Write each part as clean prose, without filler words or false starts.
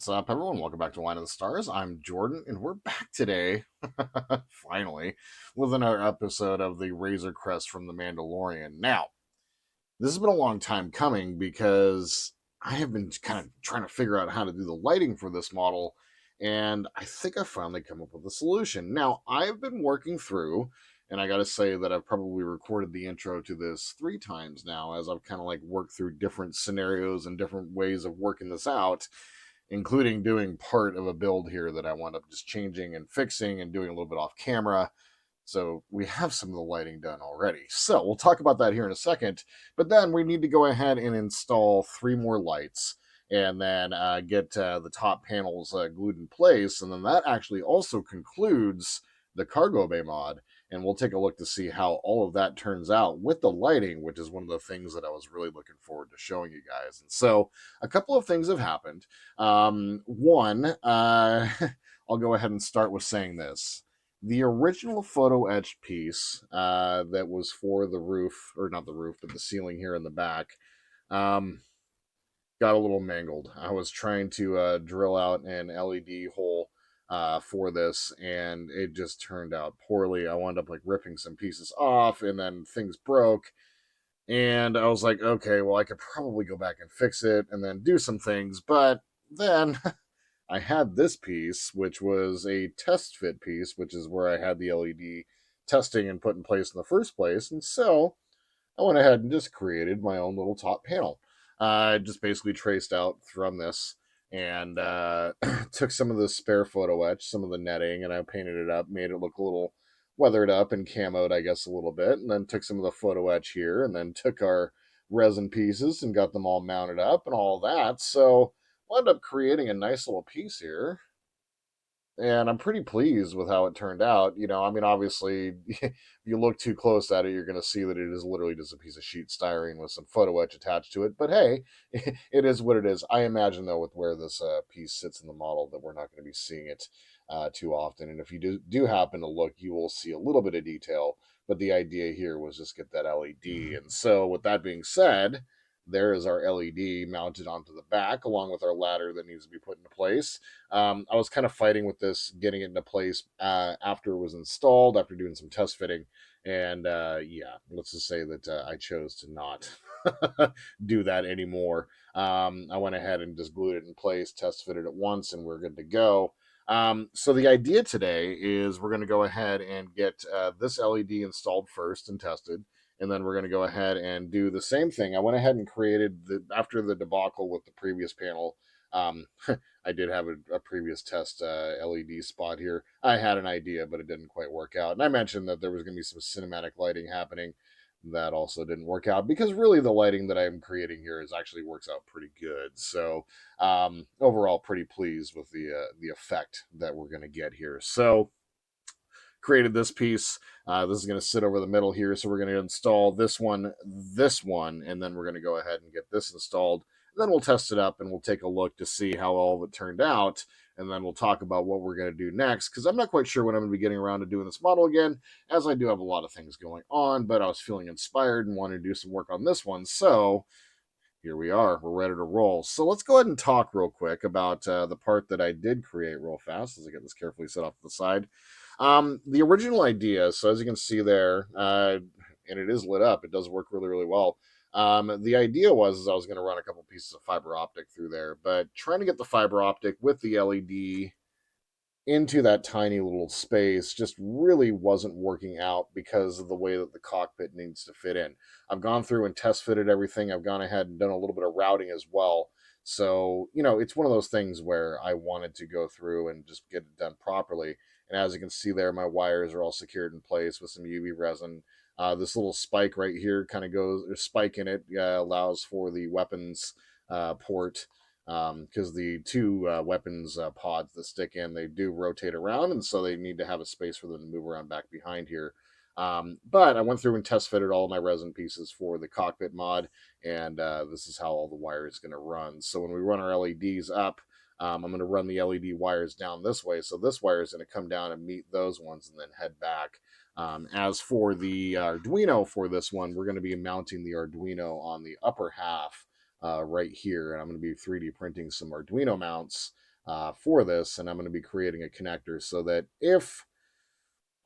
What's up, everyone? Welcome back to Line of the Stars. I'm Jordan, and we're back today, finally, with another episode of the Razor Crest from the Mandalorian. Now, this has been a long time coming because I have been kind of trying to figure out how to do the lighting for this model, and I think I finally come up with a solution. Now, I've been working through, and I got to say that I've probably recorded the intro to this 3 times now, as I've kind of like worked through different scenarios and different ways of working this out, including doing part of a build here that I wound up just changing and fixing and doing a little bit off camera. So we have some of the lighting done already. So we'll talk about that here in a second. But then we need to go ahead and install 3 more lights and then get the top panels glued in place. And then that actually also concludes the cargo bay mod. And we'll take a look to see how all of that turns out with the lighting, which is one of the things that I was really looking forward to showing you guys. And so a couple of things have happened. One, I'll go ahead and start with saying this. The original photo etched piece that was for the roof, or not the roof, but the ceiling here in the back, um, got a little mangled. I was trying to drill out an LED hole for this, and it just turned out poorly. I wound up like ripping some pieces off, and then things broke. And I was like, okay, well, I could probably go back and fix it and then do some things. But then I had this piece, which was a test fit piece, which is where I had the LED testing and put in place in the first place. And so I went ahead and just created my own little top panel. I just basically traced out from this and took some of the spare photo etch, some of the netting, and I painted it up, made it look a little weathered up and camoed, I guess, a little bit. And then took some of the photo etch here and then took our resin pieces and got them all mounted up and all that. So wound up creating a nice little piece here, and I'm pretty pleased with how it turned out. I mean, obviously, if you look too close at it, you're going to see that it is literally just a piece of sheet styrene with some photo etch attached to it. But hey, it is what it is. I imagine, though, with where this piece sits in the model, that we're not going to be seeing it too often. And if you do happen to look, you will see a little bit of detail. But the idea here was just get that LED. And so, with that being said, there is our LED mounted onto the back, along with our ladder that needs to be put into place. I was kind of fighting with this, getting it into place after it was installed, after doing some test fitting. And yeah, let's just say that I chose to not do that anymore. I went ahead and just glued it in place, test fitted it once, and we're good to go. So the idea today is we're going to go ahead and get this LED installed first and tested, and then we're going to go ahead and do the same thing. I went ahead and created after the debacle with the previous panel. I did have a previous test LED spot here. I had an idea, but it didn't quite work out. And I mentioned that there was going to be some cinematic lighting happening. That also didn't work out because really the lighting that I'm creating here actually works out pretty good. So overall, pretty pleased with the effect that we're going to get here. So created this piece. This is going to sit over the middle here. So we're going to install this one, and then we're going to go ahead and get this installed. Then we'll test it up and we'll take a look to see how all of it turned out. And then we'll talk about what we're going to do next, because I'm not quite sure when I'm going to be getting around to doing this model again, as I do have a lot of things going on, but I was feeling inspired and wanted to do some work on this one. So here we are. We're ready to roll. So let's go ahead and talk real quick about the part that I did create real fast as I get this carefully set off to the side. The original idea, so as you can see there, and it is lit up, it does work really, really well. The idea was I was going to run a couple pieces of fiber optic through there, but trying to get the fiber optic with the LED into that tiny little space just really wasn't working out because of the way that the cockpit needs to fit in. I've gone through and test fitted everything. I've gone ahead and done a little bit of routing as well. So, it's one of those things where I wanted to go through and just get it done properly. And as you can see there, my wires are all secured in place with some UV resin. This little spike right here kind of goes, a spike in it allows for the weapons port, because the 2 weapons pods that stick in, they do rotate around, and so they need to have a space for them to move around back behind here. But I went through and test fitted all of my resin pieces for the cockpit mod, and this is how all the wire is going to run. So when we run our LEDs up, I'm going to run the LED wires down this way. So this wire is going to come down and meet those ones and then head back. As for the Arduino for this one, we're going to be mounting the Arduino on the upper half right here. And I'm going to be 3D printing some Arduino mounts for this, and I'm going to be creating a connector so that if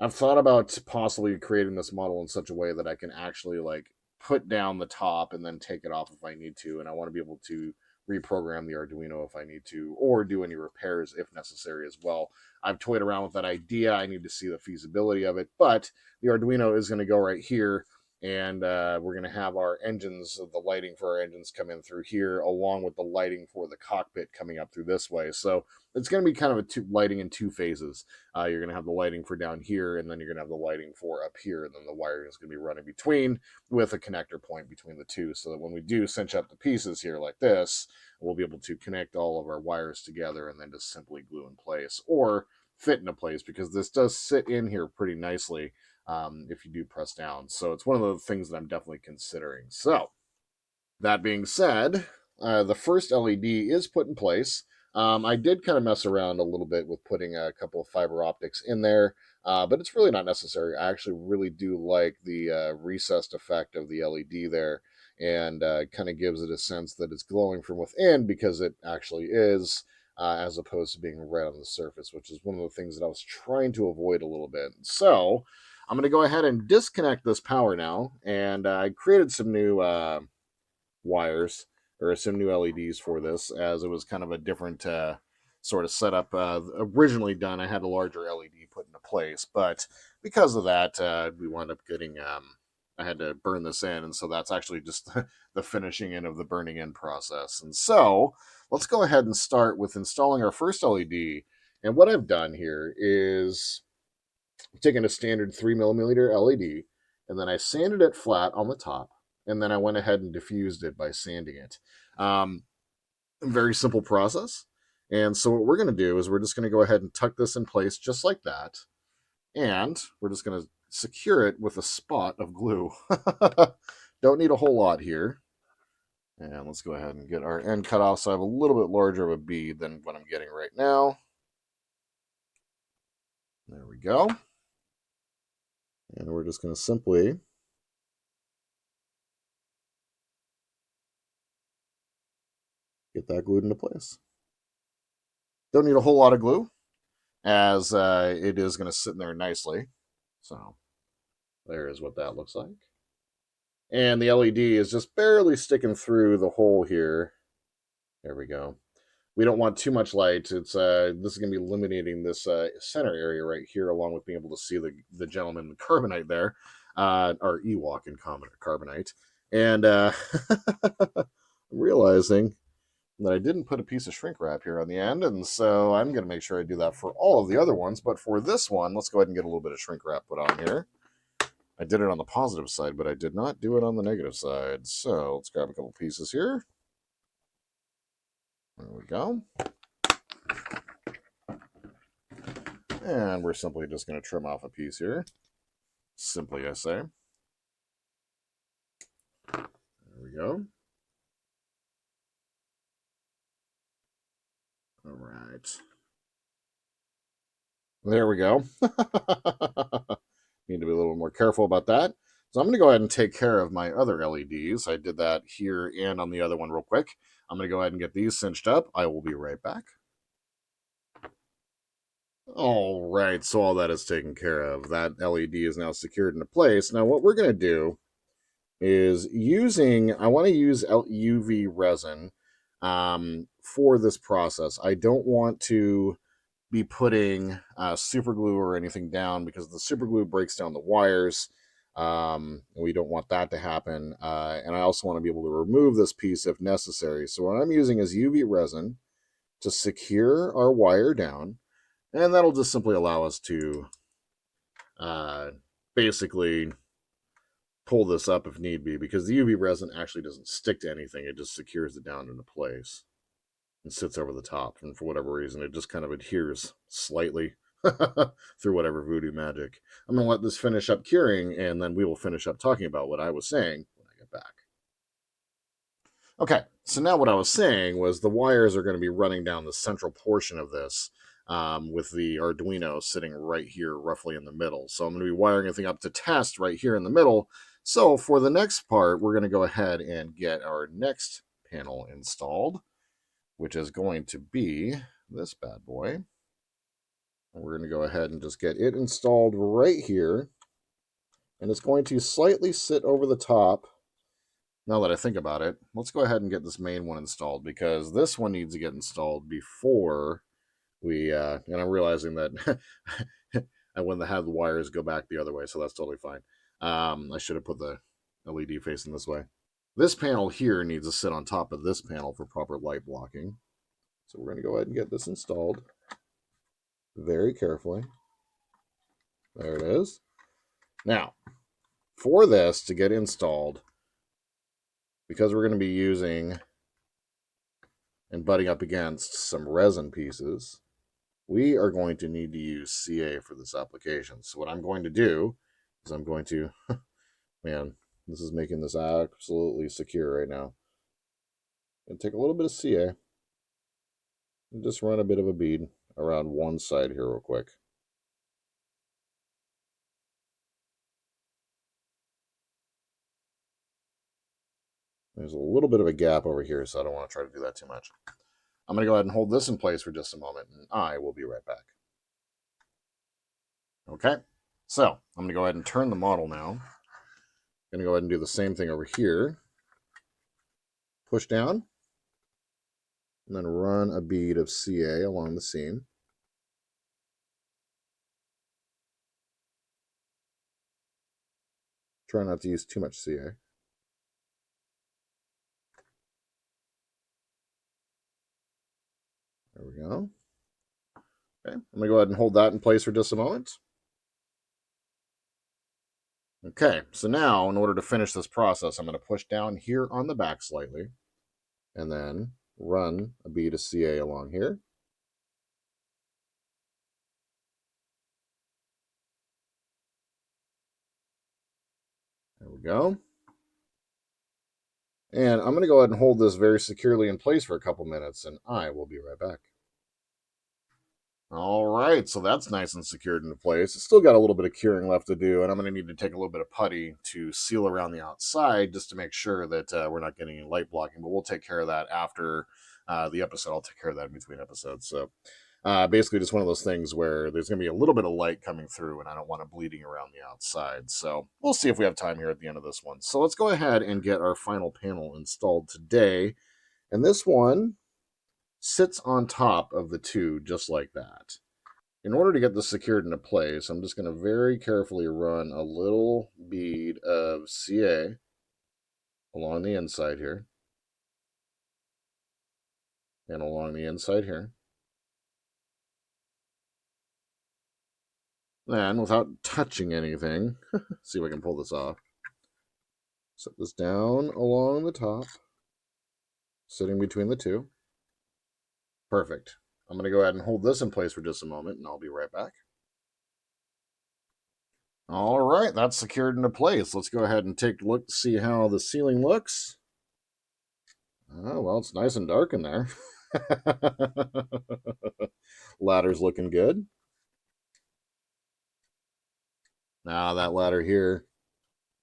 I've thought about possibly creating this model in such a way that I can actually like put down the top and then take it off if I need to, and I want to be able to reprogram the Arduino if I need to, or do any repairs if necessary as well. I've toyed around with that idea. I need to see the feasibility of it, but the Arduino is going to go right here, and we're going to have our engines, the lighting for our engines come in through here, along with the lighting for the cockpit coming up through this way. So it's going to be kind of lighting in two phases. You're going to have the lighting for down here, and then you're going to have the lighting for up here, and then the wiring is going to be running between with a connector point between the two, so that when we do cinch up the pieces here like this, we'll be able to connect all of our wires together and then just simply glue in place or fit into place, because this does sit in here pretty nicely if you do press down. So it's one of the things that I'm definitely considering. So that being said, the first LED is put in place. I did kind of mess around a little bit with putting a couple of fiber optics in there, but it's really not necessary. I actually really do like the recessed effect of the LED there, and kind of gives it a sense that it's glowing from within, because it actually is, as opposed to being red on the surface, which is one of the things that I was trying to avoid a little bit. So I'm going to go ahead and disconnect this power now, and I created some new wires or some new LEDs for this, as it was kind of a different sort of setup. Originally done, I had a larger LED put into place, but because of that, we wound up getting. I had to burn this in, and so that's actually just the finishing in of the burning in process. And so let's go ahead and start with installing our first LED. And what I've done here is taken a standard 3mm LED, and then I sanded it flat on the top, and then I went ahead and diffused it by sanding it. Very simple process. And so what we're going to do is we're just going to go ahead and tuck this in place just like that, and we're just going to secure it with a spot of glue. Don't need a whole lot here. And let's go ahead and get our end cut off so I have a little bit larger of a bead than what I'm getting right now. There we go. And we're just going to simply get that glued into place. Don't need a whole lot of glue, as it is going to sit in there nicely. So there is what that looks like. And the LED is just barely sticking through the hole here. There we go. We don't want too much light. It's this is going to be illuminating this center area right here, along with being able to see the gentleman in carbonite there, or Ewok in carbonite. And I'm realizing that I didn't put a piece of shrink wrap here on the end, and so I'm going to make sure I do that for all of the other ones. But for this one, let's go ahead and get a little bit of shrink wrap put on here. I did it on the positive side, but I did not do it on the negative side. So let's grab a couple pieces here. There we go. And we're simply just going to trim off a piece here. Simply, I say. There we go. All right. There we go. Need to be a little more careful about that. So I'm going to go ahead and take care of my other LEDs. I did that here and on the other one real quick. I'm going to go ahead and get these cinched up. I will be right back. All right, so all that is taken care of. That LED is now secured into place. Now what we're going to do is I want to use UV resin for this process. I don't want to be putting super glue or anything down, because the super glue breaks down the wires. We don't want that to happen. And I also want to be able to remove this piece if necessary. So what I'm using is UV resin to secure our wire down, and that'll just simply allow us to basically pull this up if need be, because the UV resin actually doesn't stick to anything. It just secures it down into place and sits over the top. And for whatever reason, it just kind of adheres slightly through whatever voodoo magic. I'm going to let this finish up curing, and then we will finish up talking about what I was saying when I get back. Okay, so now what I was saying was the wires are going to be running down the central portion of this, with the Arduino sitting right here roughly in the middle. So I'm going to be wiring everything up to test right here in the middle. So for the next part, we're going to go ahead and get our next panel installed, which is going to be this bad boy. And we're going to go ahead and just get it installed right here. And it's going to slightly sit over the top. Now that I think about it, let's go ahead and get this main one installed, because this one needs to get installed before we, and I'm realizing that I wouldn't have the wires go back the other way, so that's totally fine. I should have put the LED facing this way. This panel here needs to sit on top of this panel for proper light blocking. So we're going to go ahead and get this installed very carefully. There it is. Now, for this to get installed, because we're going to be using and butting up against some resin pieces, we are going to need to use CA for this application. So what I'm going to do is I'm going to, man, this is making this absolutely secure right now. I'm going to take a little bit of CA and just run a bit of a bead around one side here real quick. There's a little bit of a gap over here, so I don't want to try to do that too much. I'm going to go ahead and hold this in place for just a moment, and I will be right back. Okay, so I'm going to go ahead and turn the model now. I'm going to go ahead and do the same thing over here. Push down, and then run a bead of CA along the seam. Try not to use too much CA. There we go. Okay, I'm going to go ahead and hold that in place for just a moment. Okay, so now in order to finish this process, I'm going to push down here on the back slightly, and then run a bead of CA along here. There we go. And I'm going to go ahead and hold this very securely in place for a couple minutes, and I will be right back. All right, so that's nice and secured into place. It's still got a little bit of curing left to do, and I'm going to need to take a little bit of putty to seal around the outside just to make sure that we're not getting any light blocking, but we'll take care of that after the episode. I'll take care of that in between episodes. So basically just one of those things where there's going to be a little bit of light coming through, and I don't want it bleeding around the outside. So we'll see if we have time here at the end of this one. So let's go ahead and get our final panel installed today. And this one sits on top of the two just like that. In order to get this secured into place, I'm just going to very carefully run a little bead of CA along the inside here and along the inside here. Then, without touching anything, see if I can pull this off. Set this down along the top, sitting between the two. Perfect. I'm going to go ahead and hold this in place for just a moment, and I'll be right back. All right, that's secured into place. Let's go ahead and take a look to see how the ceiling looks. Oh, well, it's nice and dark in there. Ladder's looking good. Now, that ladder here,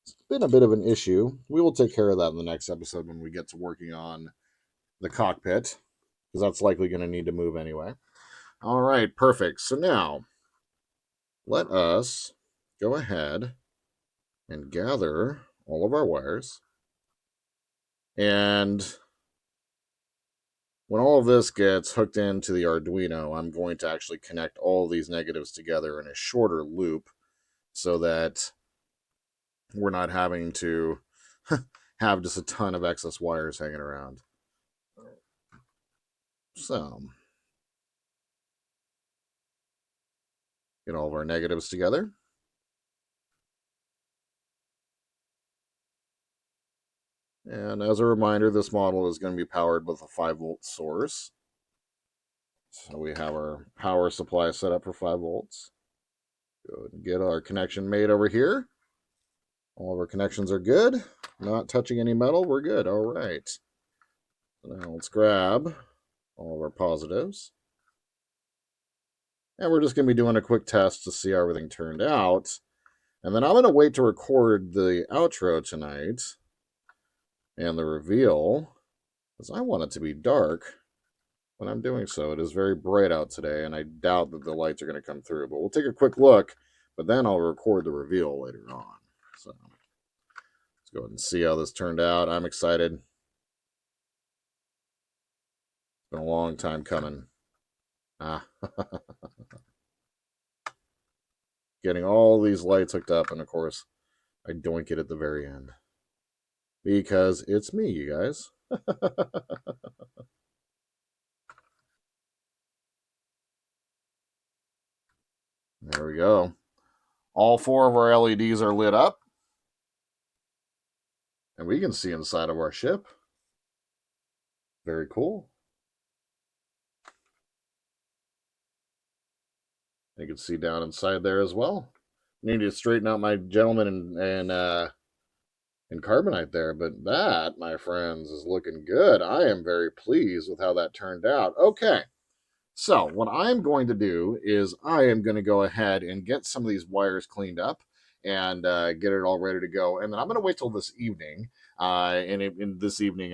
it's been a bit of an issue. We will take care of that in the next episode when we get to working on the cockpit, because that's likely going to need to move anyway. All right, perfect. So now, let us go ahead and gather all of our wires. And when all of this gets hooked into the Arduino, I'm going to actually connect all of these negatives together in a shorter loop so that we're not having to have just a ton of excess wires hanging around. So, get all of our negatives together. And as a reminder, this model is going to be powered with a 5-volt source. So we have our power supply set up for 5 volts. Go ahead and get our connection made over here. All of our connections are good. Not touching any metal. We're good. All right. So now let's grab all of our positives. And we're just going to be doing a quick test to see how everything turned out. And then I'm going to wait to record the outro tonight and the reveal, because I want it to be dark when I'm doing so. It is very bright out today, and I doubt that the lights are going to come through. But we'll take a quick look, but then I'll record the reveal later on. So let's go ahead and see how this turned out. I'm excited. It's been a long time coming. Ah. Getting all these lights hooked up, and of course, I doink it at the very end. Because it's me, you guys. There we go. All four of our LEDs are lit up. And we can see inside of our ship. Very cool. You can see down inside there as well. I need to straighten out my gentleman and carbonite there, but that, my friends, is looking good. I am very pleased with how that turned out. Okay, so what I'm going to do is I am going to go ahead and get some of these wires cleaned up and get it all ready to go. And then I'm going to wait till this evening. In this evening,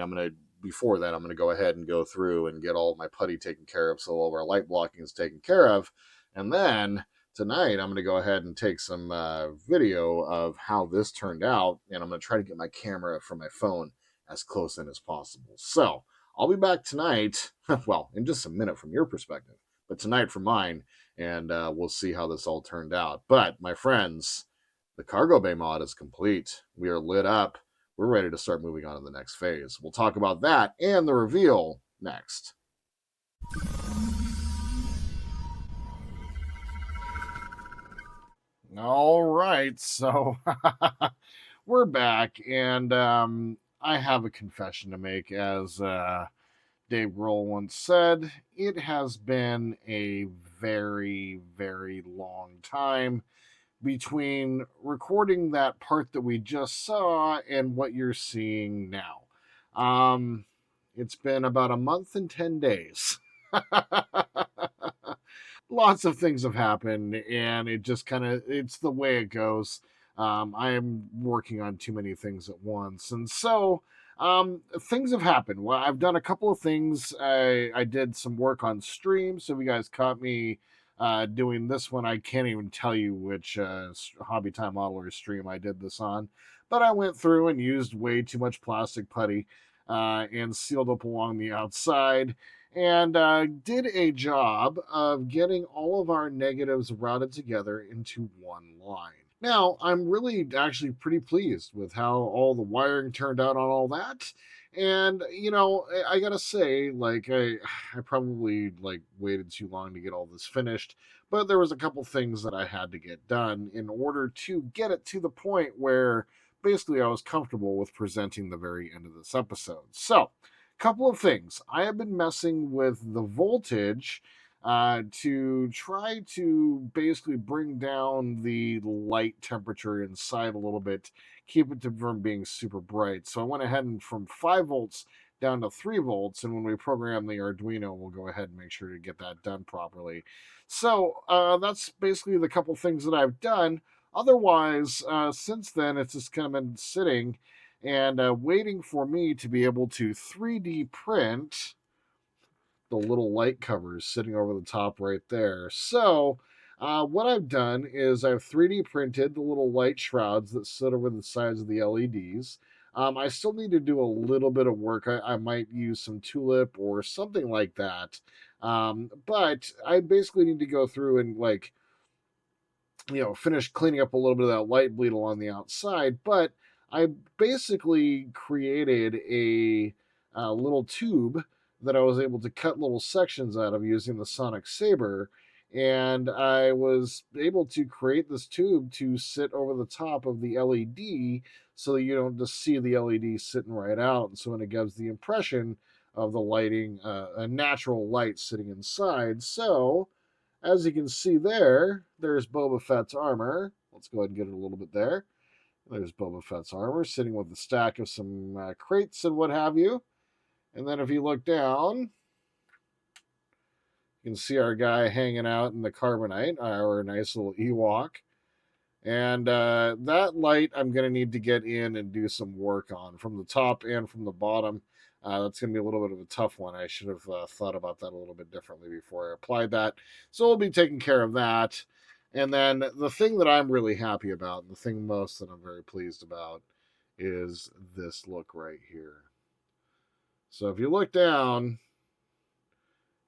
before that, I'm going to go ahead and go through and get all of my putty taken care of, so all of our light blocking is taken care of. And then tonight, I'm going to go ahead and take some video of how this turned out. And I'm going to try to get my camera from my phone as close in as possible. So I'll be back tonight, well, in just a minute from your perspective, but tonight from mine, and we'll see how this all turned out. But, my friends, the cargo bay mod is complete. We are lit up. We're ready to start moving on to the next phase. We'll talk about that and the reveal next. All right, so we're back, and I have a confession to make. As Dave Grohl once said, it has been a very, very long time between recording that part that we just saw and what you're seeing now. It's been about a month and 10 days. Lots of things have happened, and it just kind of, it's the way it goes. I am working on too many things at once, and so things have happened. Well, I've done a couple of things. I did some work on stream, so if you guys caught me doing this one, I can't even tell you which Hobby Time Modeler stream I did this on, but I went through and used way too much plastic putty and sealed up along the outside, and did a job of getting all of our negatives routed together into one line. Now, I'm really actually pretty pleased with how all the wiring turned out on all that. And, I gotta say, like, I probably, like, waited too long to get all this finished, but there was a couple things that I had to get done in order to get it to the point where basically I was comfortable with presenting the very end of this episode. So, couple of things. I have been messing with the voltage to try to basically bring down the light temperature inside a little bit, keep it from being super bright. So I went ahead and from 5 volts down to 3 volts. And when we program the Arduino, we'll go ahead and make sure to get that done properly. So that's basically the couple things that I've done. Otherwise, since then, it's just kind of been sitting and waiting for me to be able to 3D print the little light covers sitting over the top right there. So, what I've done is I've 3D printed the little light shrouds that sit over the sides of the LEDs. I still need to do a little bit of work. I might use some tulip or something like that. But I basically need to go through and, like, finish cleaning up a little bit of that light bleed along the outside. But I basically created a little tube that I was able to cut little sections out of using the Sonic Saber. And I was able to create this tube to sit over the top of the LED so that you don't just see the LED sitting right out. And so when it gives the impression of the lighting, a natural light sitting inside. So as you can see there, there's Boba Fett's armor. Let's go ahead and get it a little bit there. There's Boba Fett's armor sitting with a stack of some crates and what have you. And then if you look down, you can see our guy hanging out in the carbonite, our nice little Ewok. And that light I'm going to need to get in and do some work on from the top and from the bottom. That's going to be a little bit of a tough one. I should have thought about that a little bit differently before I applied that. So we'll be taking care of that. And then the thing that I'm really happy about, and the thing most that I'm very pleased about, is this look right here. So if you look down,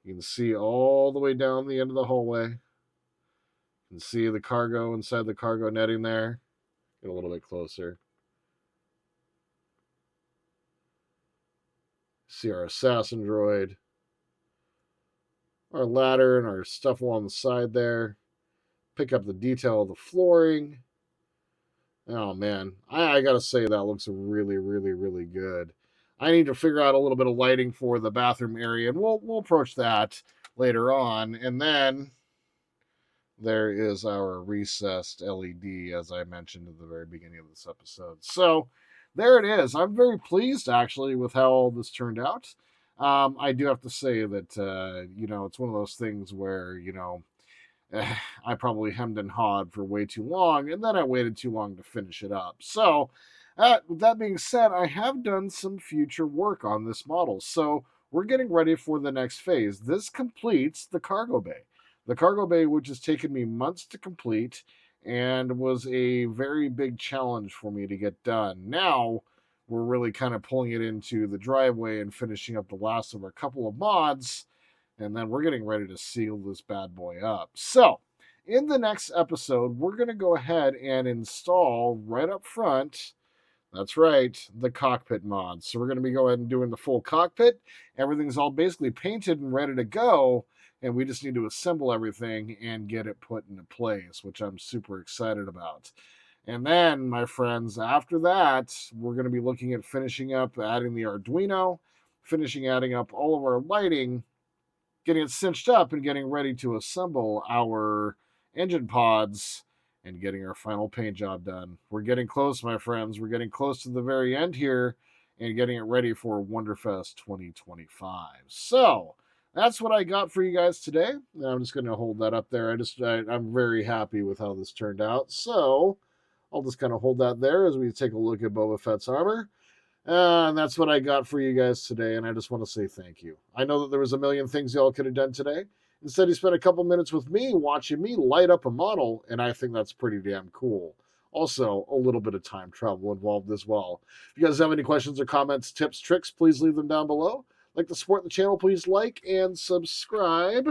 you can see all the way down the end of the hallway. You can see the cargo inside the cargo netting there. Get a little bit closer. See our assassin droid, our ladder, and our stuff along the side there. Pick up the detail of the flooring. Oh man, I gotta say that looks really, really, really good. I need to figure out a little bit of lighting for the bathroom area, and we'll approach that later on. And then there is our recessed LED, as I mentioned at the very beginning of this episode. So there it is. I'm very pleased actually with how all this turned out. I do have to say that it's one of those things where I probably hemmed and hawed for way too long, and then I waited too long to finish it up. So, with that being said, I have done some future work on this model. So, we're getting ready for the next phase. This completes the cargo bay. The cargo bay, which has taken me months to complete and was a very big challenge for me to get done. Now, we're really kind of pulling it into the driveway and finishing up the last of our couple of mods, and then we're getting ready to seal this bad boy up. So, in the next episode, we're going to go ahead and install right up front, that's right, the cockpit mod. So, we're going to be going and doing the full cockpit. Everything's all basically painted and ready to go, and we just need to assemble everything and get it put into place, which I'm super excited about. And then, my friends, after that, we're going to be looking at finishing up adding the Arduino, finishing adding up all of our lighting, getting it cinched up and getting ready to assemble our engine pods and getting our final paint job done. We're getting close, my friends. We're getting close to the very end here and getting it ready for Wonderfest 2025. So that's what I got for you guys today. I'm just going to hold that up there. I'm very happy with how this turned out. So I'll just kind of hold that there as we take a look at Boba Fett's armor. And that's what I got for you guys today, and I just want to say thank you. I know that there was a million things y'all could have done today. Instead, you spent a couple minutes with me watching me light up a model, and I think that's pretty damn cool. Also, a little bit of time travel involved as well. If you guys have any questions or comments, tips, tricks, please leave them down below. Like to support the channel, please like and subscribe.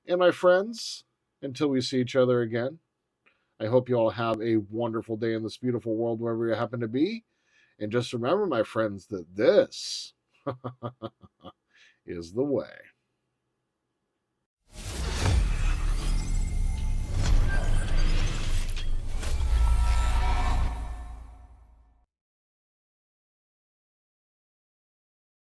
And my friends, until we see each other again, I hope you all have a wonderful day in this beautiful world wherever you happen to be. And just remember, my friends, that this is the way.